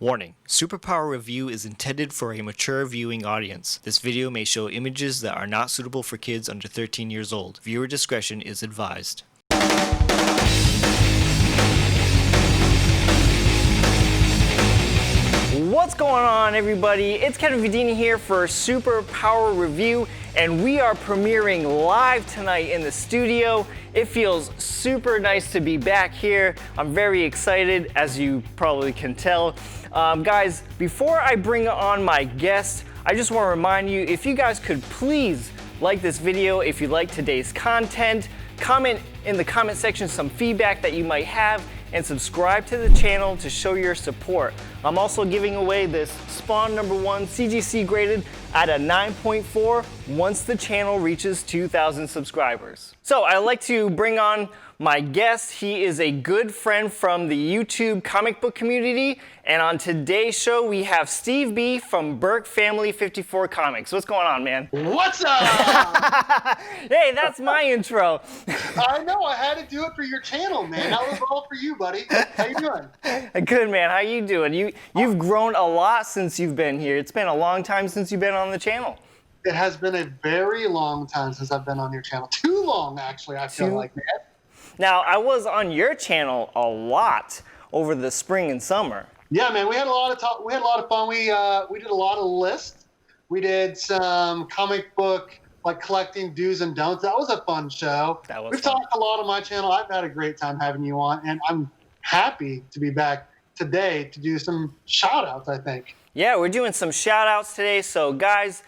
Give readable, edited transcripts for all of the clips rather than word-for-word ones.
Warning: Superpower review is intended for a mature viewing audience. This video may show images that are not suitable for kids under 13 years old. Viewer discretion is advised. What's going on, everybody? It's Kevin Vidini here for Superpower Review, and we are premiering live tonight in the studio. It feels super nice to be back here. I'm very excited, as you probably can tell. Guys, before I bring on my guest, I just want to remind you, if you guys could please like this video if you like today's content, comment in the comment section some feedback that you might have, and subscribe to the channel to show your support. I'm also giving away this Spawn #1 CGC graded at a 9.4 once the channel reaches 2,000 subscribers. So I'd like to bring on my guest. He is a good friend from the YouTube comic book community, and on today's show we have Steve B from BerkFamily54Comics. What's going on, man? What's up? Hey, that's my intro. I know, I had to do it for your channel, man. That was all for you, buddy. How you doing? Good, man. How you doing? You've grown a lot since you've been here. It's been a long time since you've been on the channel. It has been a very long time since I've been on your channel. Too long, actually, I feel like, man. Now, I was on your channel a lot over the spring and summer. Yeah, man, we had a lot of talk. We had a lot of fun. We did a lot of lists. We did some comic book, like collecting do's and don'ts. That was a fun show. We've talked a lot on my channel. I've had a great time having you on, and I'm happy to be back today to do some shout outs, I think. Yeah, we're doing some shout outs today. So guys,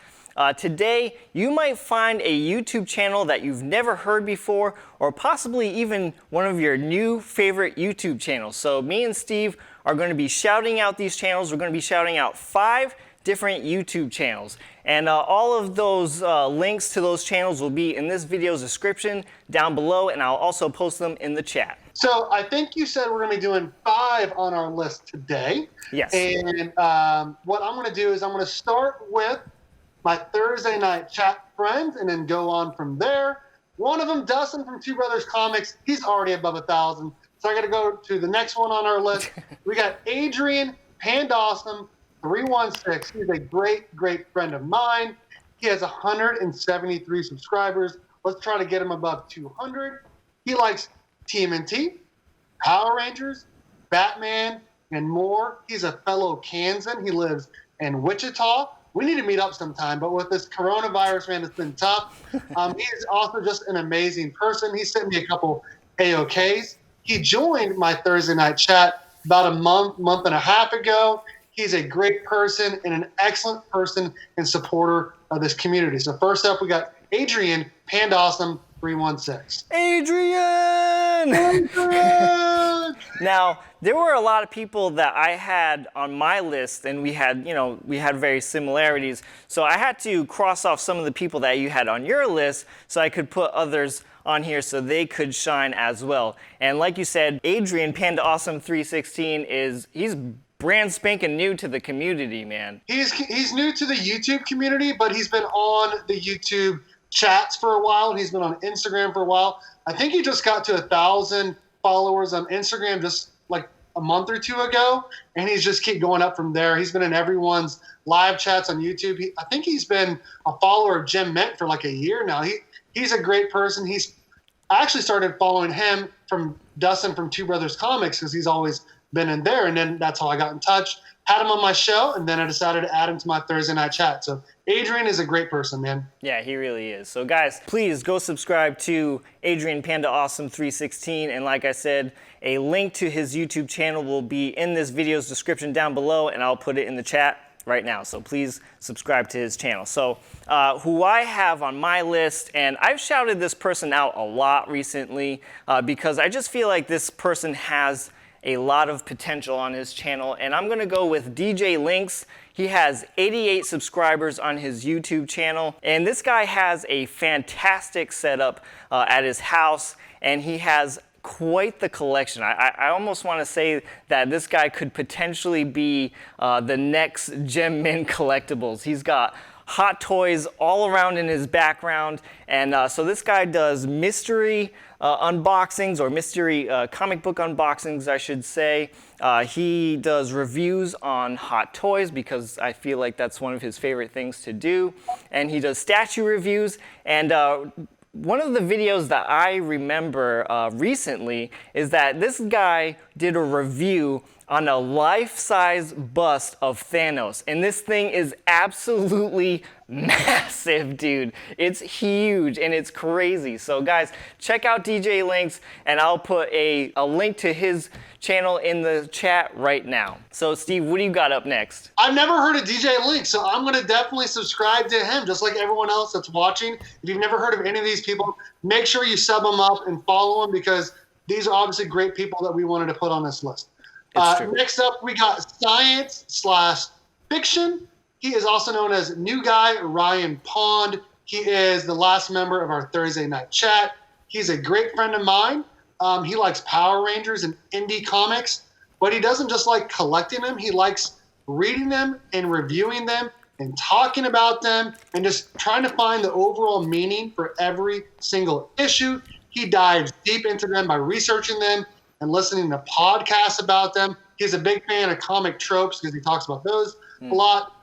today you might find a YouTube channel that you've never heard before, or possibly even one of your new favorite YouTube channels. So me and Steve are going to be shouting out these channels. We're going to be shouting out 5 different YouTube channels, and all of those links to those channels will be in this video's description down below, and I'll also post them in the chat. So I think you said we're going to be doing 5 on our list today. Yes. And what I'm going to do is I'm going to start with my Thursday night chat friends and then go on from there. One of them, Dustin from Two Brothers Comics, he's already above 1,000. So I got to go to the next one on our list. We got Adrian Pandawesome 316. He's a great, great friend of mine. He has 173 subscribers. Let's try to get him above 200. He likes TMNT, Power Rangers, Batman, and more. He's a fellow Kansan. He lives in Wichita. We need to meet up sometime, but with this coronavirus, man, it's been tough. He is also just an amazing person. He sent me a couple AOKs. He joined my Thursday night chat about a month and a half ago. He's a great person and an excellent person and supporter of this community. So first up, we got Adrian Pandawesome 316. Adrian! Now, there were a lot of people that I had on my list, and we had very similarities. So I had to cross off some of the people that you had on your list so I could put others on here so they could shine as well. And like you said, Adrian Pandawesome 316 he's brand spanking new to the community, man. He's new to the YouTube community, but he's been on the YouTube chats for a while, and he's been on Instagram for a while. I think he just got to 1,000 followers on Instagram just like a month or 2 ago, and he's just keep going up from there. He's been in everyone's live chats on YouTube. I think he's been a follower of Jim Mint for like a year now. He's a great person. I actually started following him from Dustin from Two Brothers Comics because he's always been in there, and then that's how I got in touch. Had him on my show, and then I decided to add him to my Thursday night chat. So Adrian is a great person, man. Yeah, he really is. So guys, please go subscribe to Adrian Pandawesome 316, and like I said, a link to his YouTube channel will be in this video's description down below, and I'll put it in the chat right now. So please subscribe to his channel. So who I have on my list, and I've shouted this person out a lot recently because I just feel like this person has a lot of potential on his channel, and I'm gonna go with DJ Lynx. He has 88 subscribers on his YouTube channel, and this guy has a fantastic setup at his house, and he has quite the collection. I almost want to say that this guy could potentially be the next Gem Mint Collectibles. He's got hot toys all around in his background. And so this guy does mystery unboxings, or mystery comic book unboxings, I should say. He does reviews on hot toys because I feel like that's one of his favorite things to do. And he does statue reviews. And one of the videos that I remember recently is that this guy did a review on a life-size bust of Thanos. And this thing is absolutely massive, dude. It's huge and it's crazy. So guys, check out DJ Links, and I'll put a link to his channel in the chat right now. So Steve, what do you got up next? I've never heard of DJ Link, so I'm going to definitely subscribe to him, just like everyone else that's watching. If you've never heard of any of these people, make sure you sub them up and follow them, because these are obviously great people that we wanted to put on this list. Next up, we got Science/Fiction. He is also known as New Guy Ryan Pond. He is the last member of our Thursday night chat. He's a great friend of mine. He likes Power Rangers and indie comics, but he doesn't just like collecting them. He likes reading them and reviewing them and talking about them and just trying to find the overall meaning for every single issue. He dives deep into them by researching them and listening to podcasts about them. He's a big fan of comic tropes because he talks about those a lot.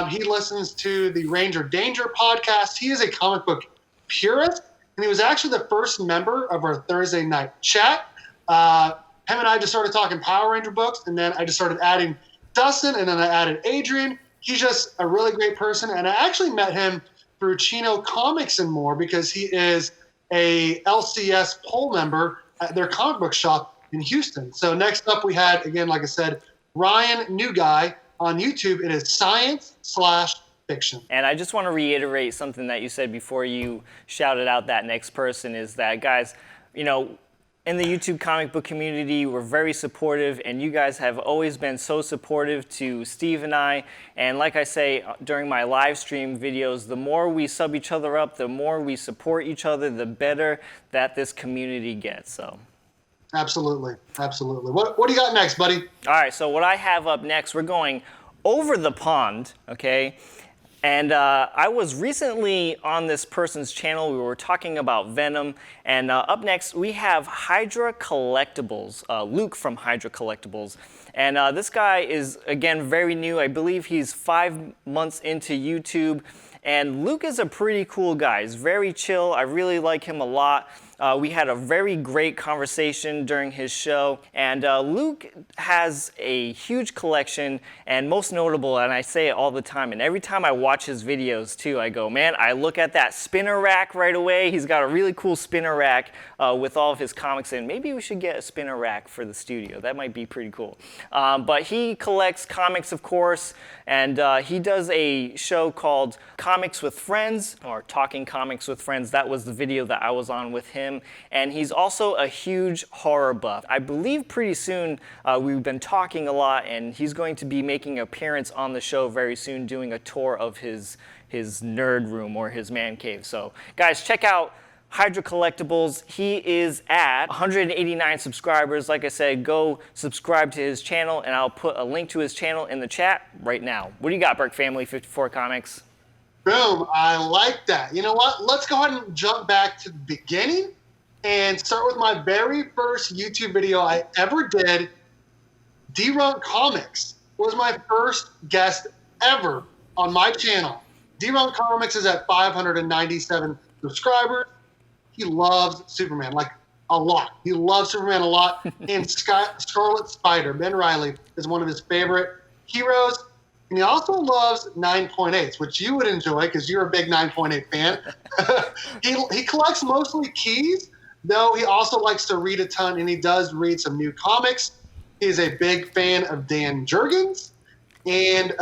He listens to the Ranger Danger podcast. He is a comic book purist, and he was actually the first member of our Thursday night chat. Him and I just started talking Power Ranger books, and then I just started adding Dustin, and then I added Adrian. He's just a really great person, and I actually met him through Chino Comics and More because he is a LCS poll member at their comic book shop in Houston. So next up we had, again, like I said, Ryan New Guy. On YouTube, it is Science/Fiction. And I just want to reiterate something that you said before you shouted out that next person, is that, guys, you know, in the YouTube comic book community, we're very supportive, and you guys have always been so supportive to Steve and I. And like I say during my live stream videos, the more we sub each other up, the more we support each other, the better that this community gets. So. Absolutely. Absolutely. What do you got next, buddy? All right, so what I have up next, we're going over the pond, okay? And I was recently on this person's channel. We were talking about Venom. And up next, we have Hydra Collectibles, Luke from Hydra Collectibles. And this guy is, again, very new. I believe he's 5 months into YouTube. And Luke is a pretty cool guy. He's very chill. I really like him a lot. We had a very great conversation during his show, and Luke has a huge collection, and most notable, and I say it all the time, and every time I watch his videos too, I go, man, I look at that spinner rack right away. He's got a really cool spinner rack with all of his comics in. Maybe we should get a spinner rack for the studio. That might be pretty cool. But he collects comics, of course, and he does a show called Comics with Friends, or Talking Comics with Friends. That was the video that I was on with him. And he's also a huge horror buff. I believe pretty soon we've been talking a lot, and he's going to be making an appearance on the show very soon, doing a tour of his nerd room or his man cave. So guys, check out Hydra Collectibles. He is at 189 subscribers. Like I said, go subscribe to his channel, and I'll put a link to his channel in the chat right now. What do you got, BerkFamily54Comics? Boom, I like that. You know what? Let's go ahead and jump back to the beginning and start with my very first YouTube video I ever did. D-Runk Comics was my first guest ever on my channel. D-Runk Comics is at 597 subscribers. He loves Superman, like a lot. He loves Superman a lot. And Scarlet Spider, Ben Reilly, is one of his favorite heroes. And he also loves 9.8s, which you would enjoy because you're a big 9.8 fan. He collects mostly keys, though he also likes to read a ton, and he does read some new comics. He's a big fan of Dan Jurgens. And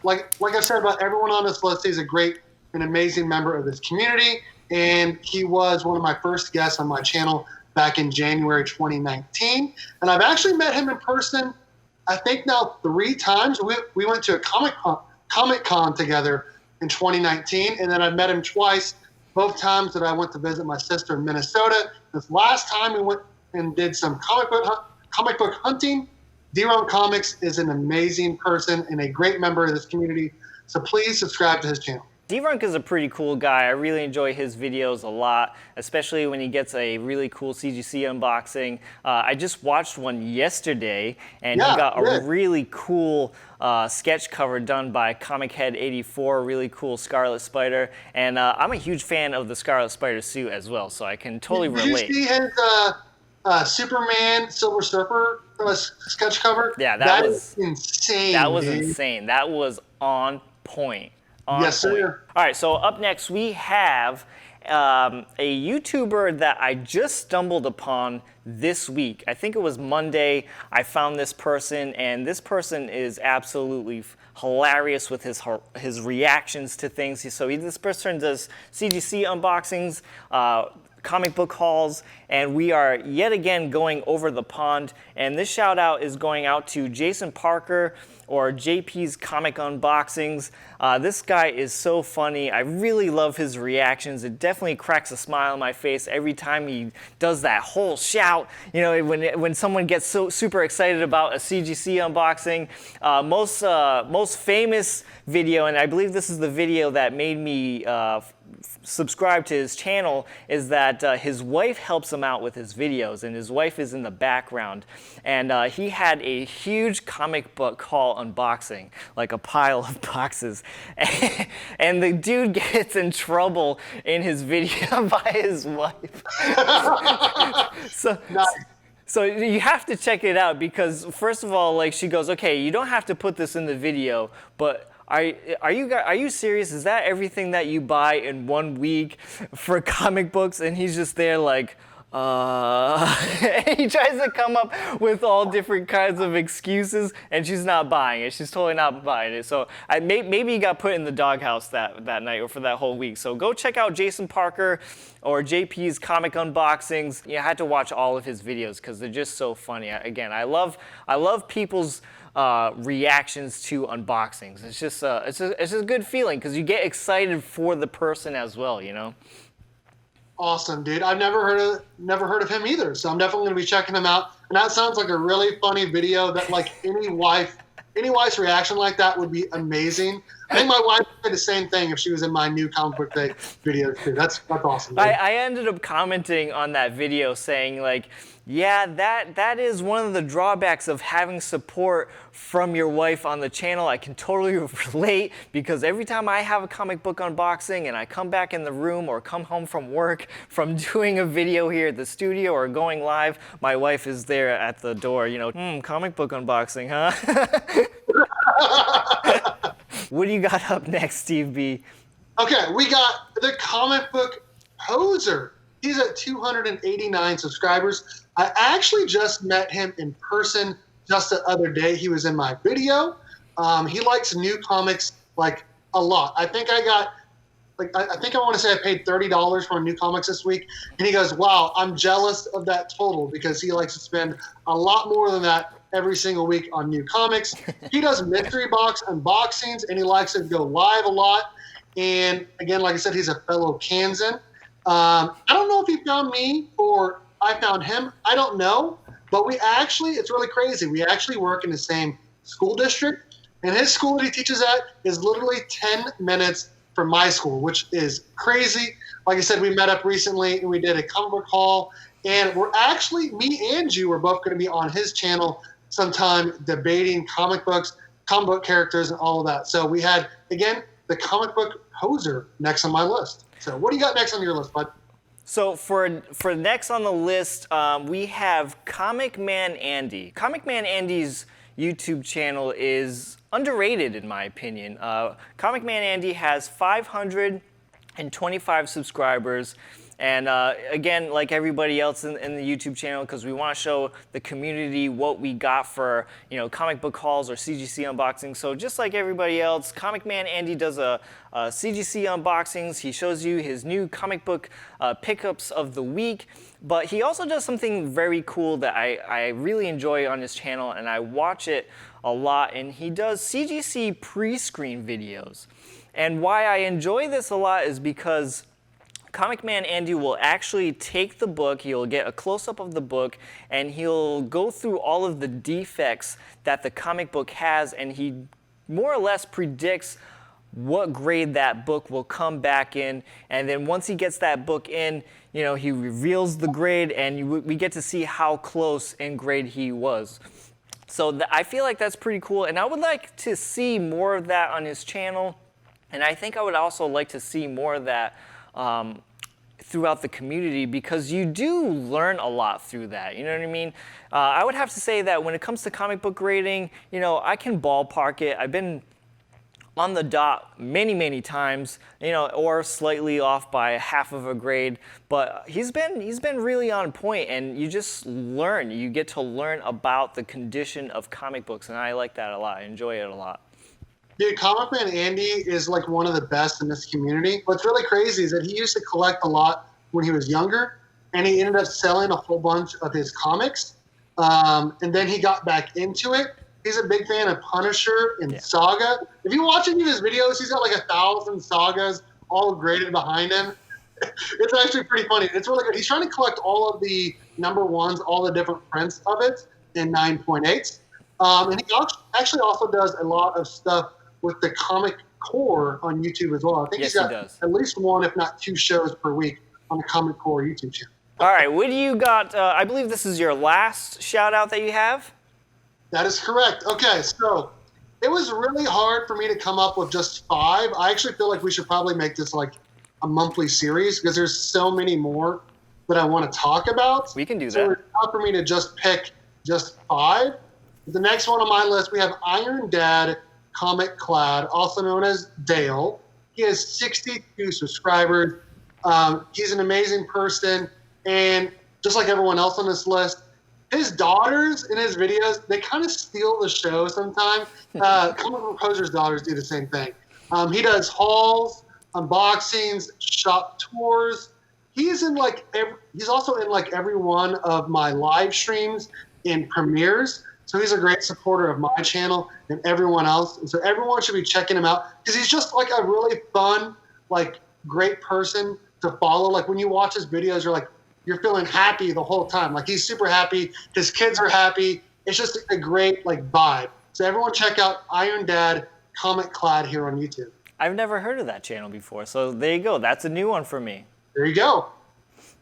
like I've said about everyone on this list, he's a great and amazing member of this community. And he was one of my first guests on my channel back in January 2019. And I've actually met him in person, I think now 3 times. We went to a Comic-Con together in 2019, and then I met him twice, both times that I went to visit my sister in Minnesota. This last time we went and did some comic book hunting. D-Runk Comics is an amazing person and a great member of this community, so please subscribe to his channel. D-Runk is a pretty cool guy. I really enjoy his videos a lot, especially when he gets a really cool CGC unboxing. I just watched one yesterday, and he got a really cool sketch cover done by ComicHead84, really cool Scarlet Spider. And I'm a huge fan of the Scarlet Spider suit as well, so I can totally relate. Did you see his Superman Silver Surfer sketch cover? Yeah, that was insane. That was insane. That was on point. Yes, sir. All right, so up next we have a YouTuber that I just stumbled upon this week. I think it was Monday. I found this person, and this person is absolutely hilarious with his reactions to things. This person does CGC unboxings, comic book hauls, and we are yet again going over the pond. And this shout out is going out to Jason Parker, or JP's Comic Unboxings. This guy is so funny. I really love his reactions. It definitely cracks a smile on my face every time he does that whole shout. You know, when someone gets so super excited about a CGC unboxing. Most famous video, and I believe this is the video that made me subscribe to his channel, is that his wife helps him out with his videos, and his wife is in the background. And he had a huge comic book haul unboxing, like a pile of boxes. And the dude gets in trouble in his video by his wife. So you have to check it out, because first of all, like, she goes, okay, you don't have to put this in the video, but are you serious? Is that everything that you buy in 1 week for comic books? And he's just there like, he tries to come up with all different kinds of excuses, and she's not buying it. She's totally not buying it. So maybe he got put in the doghouse that night, or for that whole week. So go check out Jason Parker or JP's Comic Unboxings. You had to watch all of his videos because they're just so funny. Again, I love people's reactions to unboxings. It's just a good feeling because you get excited for the person as well, you know. Awesome, dude. I've never heard of him either, so I'm definitely gonna be checking him out. And that sounds like a really funny video that, like, any wife's reaction like that would be amazing. I think my wife would say the same thing if she was in my new comic book day videos too. That's awesome. I ended up commenting on that video saying, like, yeah, that is one of the drawbacks of having support from your wife on the channel. I can totally relate, because every time I have a comic book unboxing and I come back in the room or come home from work from doing a video here at the studio or going live, my wife is there at the door, you know, comic book unboxing, huh? What do you got up next, Steve B? Okay, we got the comic book poser. He's at 289 subscribers. I actually just met him in person just the other day. He was in my video. He likes new comics, like, a lot. I think I want to say I paid $30 for new comics this week. And he goes, wow, I'm jealous of that total, because he likes to spend a lot more than that every single week on new comics. He does mystery box unboxings, and he likes to go live a lot. And again, like I said, he's a fellow Kansan. I don't know if he found me or I found him. I don't know. But it's really crazy. We actually work in the same school district. And his school that he teaches at is literally 10 minutes from my school, which is crazy. Like I said, we met up recently and we did a comic book haul. And we're actually, me and you, are both going to be on his channel sometime debating comic books, comic book characters, and all of that. So we had, again, the comic book poser next on my list. So what do you got next on your list, bud? So for next on the list, we have Comic Man Andy. Comic Man Andy's YouTube channel is underrated, in my opinion. Comic Man Andy has 525 subscribers. And again, like everybody else in the YouTube channel, because we want to show the community what we got for, you know, comic book hauls or CGC unboxings. So just like everybody else, Comic Man Andy does a CGC unboxings. He shows you his new comic book pickups of the week. But he also does something very cool that I really enjoy on his channel, and I watch it a lot. And he does CGC pre-screen videos. And why I enjoy this a lot is because Comic Man Andy will actually take the book, he'll get a close-up of the book, and he'll go through all of the defects that the comic book has, and he more or less predicts what grade that book will come back in. And then once he gets that book in, you know, he reveals the grade, and we get to see how close in grade he was. So I feel like that's pretty cool, and I would like to see more of that on his channel. And I think I would also like to see more of that throughout the community, because you do learn a lot through that. You know what I mean? I would have to say that when it comes to comic book grading, you know, I can ballpark it. I've been on the dot many, many times, you know, or slightly off by half of a grade. But he's been really on point, and you just learn. You get to learn about the condition of comic books, and I like that a lot. I enjoy it a lot. Dude, Comic Man Andy is like one of the best in this community. What's really crazy is that he used to collect a lot when he was younger, and he ended up selling a whole bunch of his comics. And then he got back into it. He's a big fan of Punisher and Saga. If you watch any of his videos, he's got like 1,000 sagas all graded behind him. It's actually pretty funny. It's really good. He's trying to collect all of the #1s, all the different prints of it in 9.8. And he actually also does a lot of stuff with the Comic Core on YouTube as well. I think he's got at least 1, if not 2 shows per week on the Comic Core YouTube channel. All right, what do you got? I believe this is your last shout out that you have. That is correct. Okay, so it was really hard for me to come up with just 5. I actually feel like we should probably make this like a monthly series, because there's so many more that I want to talk about. We can do so that. It's hard for me to just pick just 5. The next one on my list, we have Iron Dad Comic Clad, also known as Dale. He has 62 subscribers. He's an amazing person, and just like everyone else on this list, his daughters in his videos, they kind of steal the show sometimes. Comic Composer's daughters do the same thing. He does hauls, unboxings, shop tours. He's also in like every one of my live streams and premieres. So he's a great supporter of my channel and everyone else. And so everyone should be checking him out, because he's just like a really fun, like great person to follow. Like when you watch his videos, you're feeling happy the whole time. Like he's super happy. His kids are happy. It's just a great like vibe. So everyone check out Iron Dad Comic Clad here on YouTube. I've never heard of that channel before. So there you go. That's a new one for me. There you go.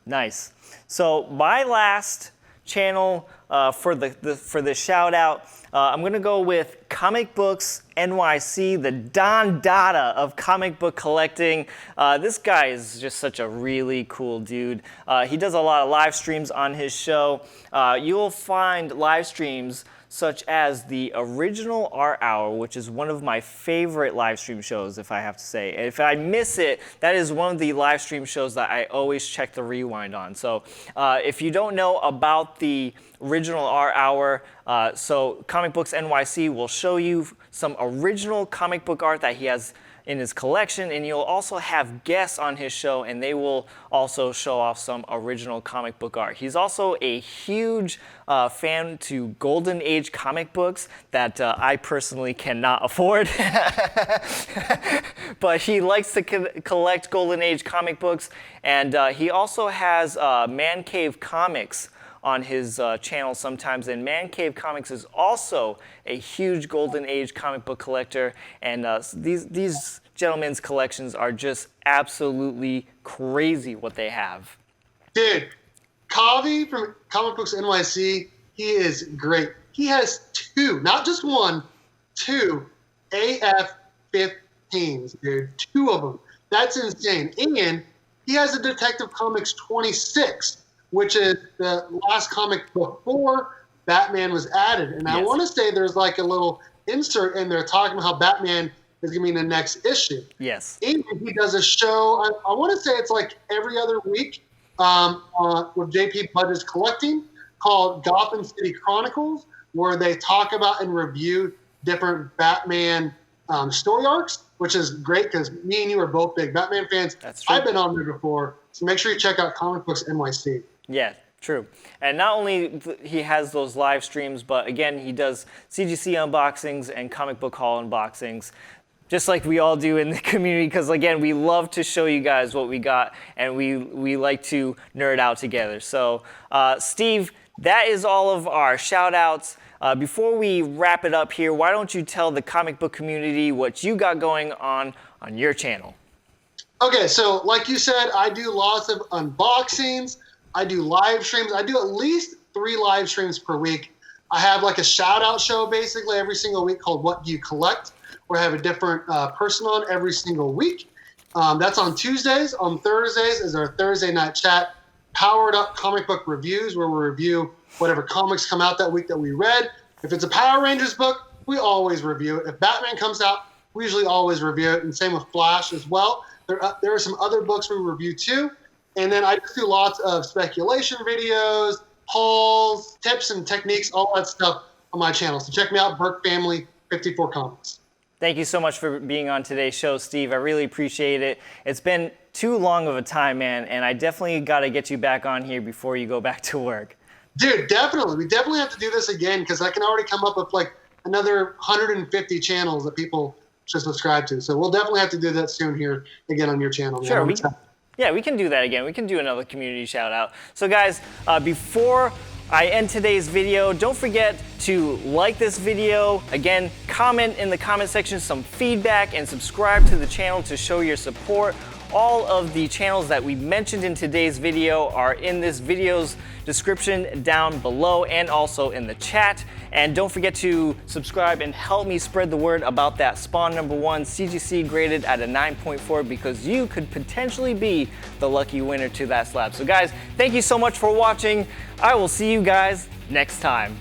Nice. So my last channel for the shout out, I'm gonna go with Comic Books NYC, the Don Dada of comic book collecting. This guy is just such a really cool dude. He does a lot of live streams on his show. You'll find live streams such as the original Art Hour, which is one of my favorite live stream shows, if I have to say. If I miss it, that is one of the live stream shows that I always check the rewind on. So if you don't know about the original Art Hour, so Comic Books NYC will show you some original comic book art that he has in his collection, and you'll also have guests on his show, and they will also show off some original comic book art. He's also a huge fan to Golden Age comic books that I personally cannot afford. But he likes to collect Golden Age comic books, and he also has Man Cave Comics on his channel sometimes, and Man Cave Comics is also a huge Golden Age comic book collector, and these gentlemen's collections are just absolutely crazy what they have. Dude, Kavi from Comic Books NYC, he is great. He has 2, not just 1, 2 AF-15s, dude. 2 of them. That's insane. And he has a Detective Comics 26, which is the last comic before Batman was added. And I want to say there's like a little insert in there talking about how Batman is going to be in the next issue. Yes. And he does a show, I want to say it's like every other week with JP Budge's Collecting, called Gotham City Chronicles, where they talk about and review different Batman story arcs, which is great because me and you are both big Batman fans. That's true. I've been on there before, so make sure you check out Comic Books NYC. Yeah, true. And not only he has those live streams, but again, he does CGC unboxings and comic book haul unboxings, just like we all do in the community, because again, we love to show you guys what we got, and we like to nerd out together. So Steve, that is all of our shout outs. Before we wrap it up here, why don't you tell the comic book community what you got going on your channel? Okay, so like you said, I do lots of unboxings. I do live streams. I do at least 3 live streams per week. I have like a shout out show basically every single week called What Do You Collect, where I have a different person on every single week. That's on Tuesdays. On Thursdays is our Thursday night chat, powered up comic book reviews, where we review whatever comics come out that week that we read. If it's a Power Rangers book, we always review it. If Batman comes out, we usually always review it, and same with Flash as well. There are some other books we review too. And then I just do lots of speculation videos, polls, tips and techniques, all that stuff on my channel. So check me out, BerkFamily54Comics. Thank you so much for being on today's show, Steve. I really appreciate it. It's been too long of a time, man, and I definitely got to get you back on here before you go back to work. Dude, definitely. We definitely have to do this again, because I can already come up with like another 150 channels that people should subscribe to. So we'll definitely have to do that soon here again on your channel. Sure. We can do that again. We can do another community shout out. So guys, before I end today's video, don't forget to like this video. Again, comment in the comment section some feedback and subscribe to the channel to show your support. All of the channels that we mentioned in today's video are in this video's description down below and also in the chat. And don't forget to subscribe and help me spread the word about that Spawn #1 CGC graded at a 9.4, because you could potentially be the lucky winner to that slab. So guys, thank you so much for watching. I will see you guys next time.